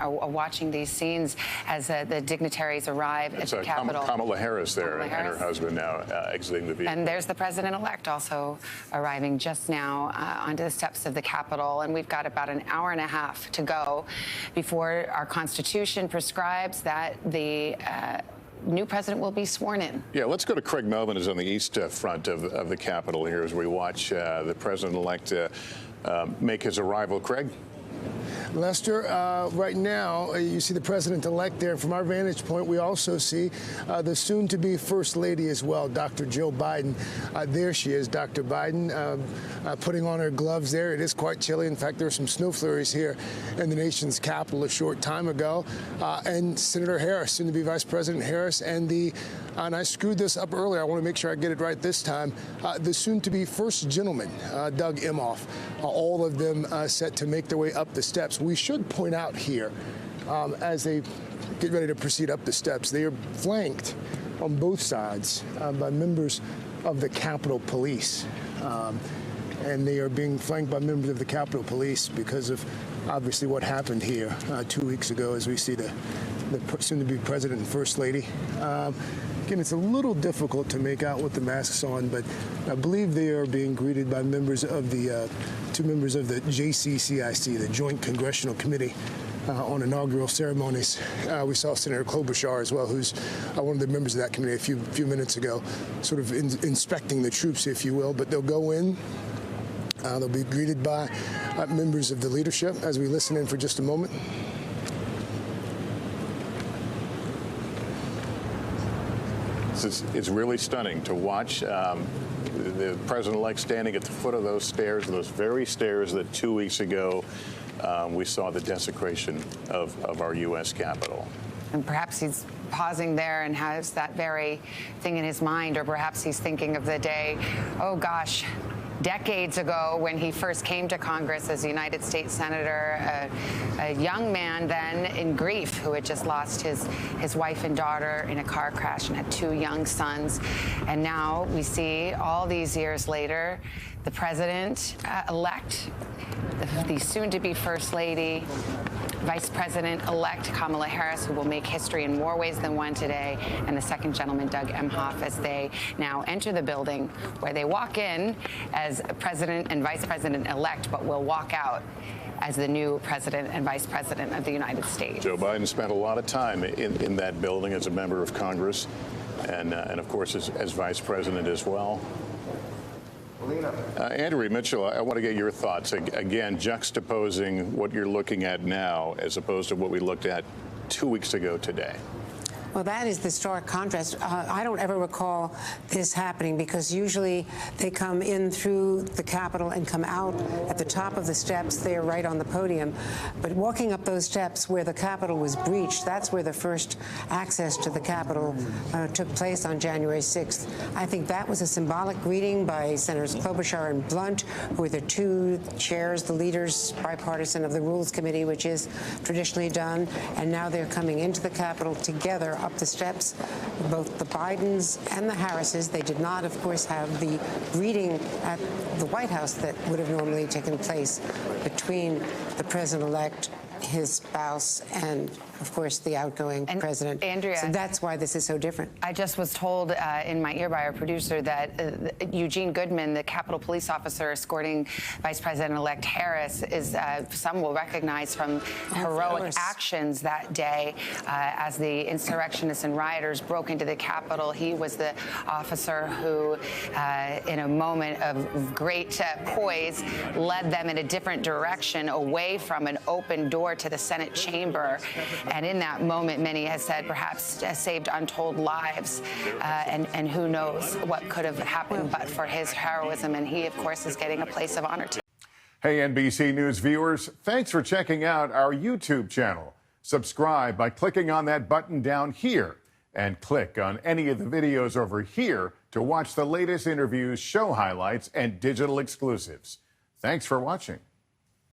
are watching these scenes as the dignitaries arrive at the Capitol. Kamala Harris there and her husband now exiting the vehicle. And there's the president-elect also arriving just now onto the steps of the Capitol. And we've got about an hour and a half to go before our Constitution prescribes that the new president will be sworn in. Yeah, let's go to Craig Melvin, who's on the east front of the Capitol here as we watch the president-elect make his arrival. Craig? Lester, right now, you see the president-elect there. From our vantage point, we also see the soon-to-be First Lady as well, Dr. Jill Biden. There she is, Dr. Biden, putting on her gloves there. It is quite chilly. In fact, there were some snow flurries here in the nation's capital a short time ago. And Senator Harris, soon-to-be Vice President Harris, and I screwed this up earlier. I want to make sure I get it right this time. The soon-to-be First Gentleman, Doug Emhoff, all of them set to make their way up the steps. We should point out here, as they get ready to proceed up the steps, they are flanked on both sides by members of the Capitol Police. And they are being flanked by members of the Capitol Police because of, obviously, what happened here 2 weeks ago, as we see the soon-to-be President and First Lady. Again, it's a little difficult to make out with the masks on, but I believe they are being greeted by members of the two members of the JCCIC, the Joint Congressional Committee on Inaugural Ceremonies. We saw Senator Klobuchar as well, who's one of the members of that committee a few minutes ago, sort of inspecting the troops, if you will. But they'll go in. They'll be greeted by members of the leadership as we listen in for just a moment. It's really stunning to watch the president-elect standing at the foot of those stairs, those very stairs that 2 weeks ago we saw the desecration of our U.S. Capitol. And perhaps he's pausing there and has that very thing in his mind, or perhaps he's thinking of the day, oh gosh, decades ago when he first came to Congress as a United States Senator, a young man then in grief who had just lost his wife and daughter in a car crash and had two young sons. And now we see all these years later, the president-elect, the soon-to-be First Lady, Vice President-elect Kamala Harris, who will make history in more ways than one today, and the second gentleman, Doug Emhoff, as they now enter the building where they walk in as President and Vice President-elect, but will walk out as the new President and Vice President of the United States. Joe Biden spent a lot of time in that building as a member of Congress and of course, as Vice President as well. Andrew Mitchell, I want to get your thoughts. Again, juxtaposing what you're looking at now as opposed to what we looked at 2 weeks ago today. Well, that is the stark contrast. I don't ever recall this happening because usually they come in through the Capitol and come out at the top of the steps there right on the podium. But walking up those steps where the Capitol was breached, that's where the first access to the Capitol took place on January 6th. I think that was a symbolic greeting by Senators Klobuchar and Blunt, who were the two chairs, the leaders, bipartisan, of the Rules Committee, which is traditionally done. And now they're coming into the Capitol together up the steps, both the Bidens and the Harrises. They did not, of course, have the greeting at the White House that would have normally taken place between the president-elect, his spouse, and, of course, the outgoing president. Andrea, so that's why this is so different. I just was told in my ear by our producer that Eugene Goodman, the Capitol Police officer escorting Vice President-elect Harris, is some will recognize from heroic actions that day as the insurrectionists and rioters broke into the Capitol. He was the officer who, in a moment of great poise, led them in a different direction away from an open door to the Senate chamber. And in that moment, many have said perhaps saved untold lives. And who knows what could have happened but for his heroism. And he, of course, is getting a place of honor, too. Hey, NBC News viewers, thanks for checking out our YouTube channel. Subscribe by clicking on that button down here and click on any of the videos over here to watch the latest interviews, show highlights, and digital exclusives. Thanks for watching.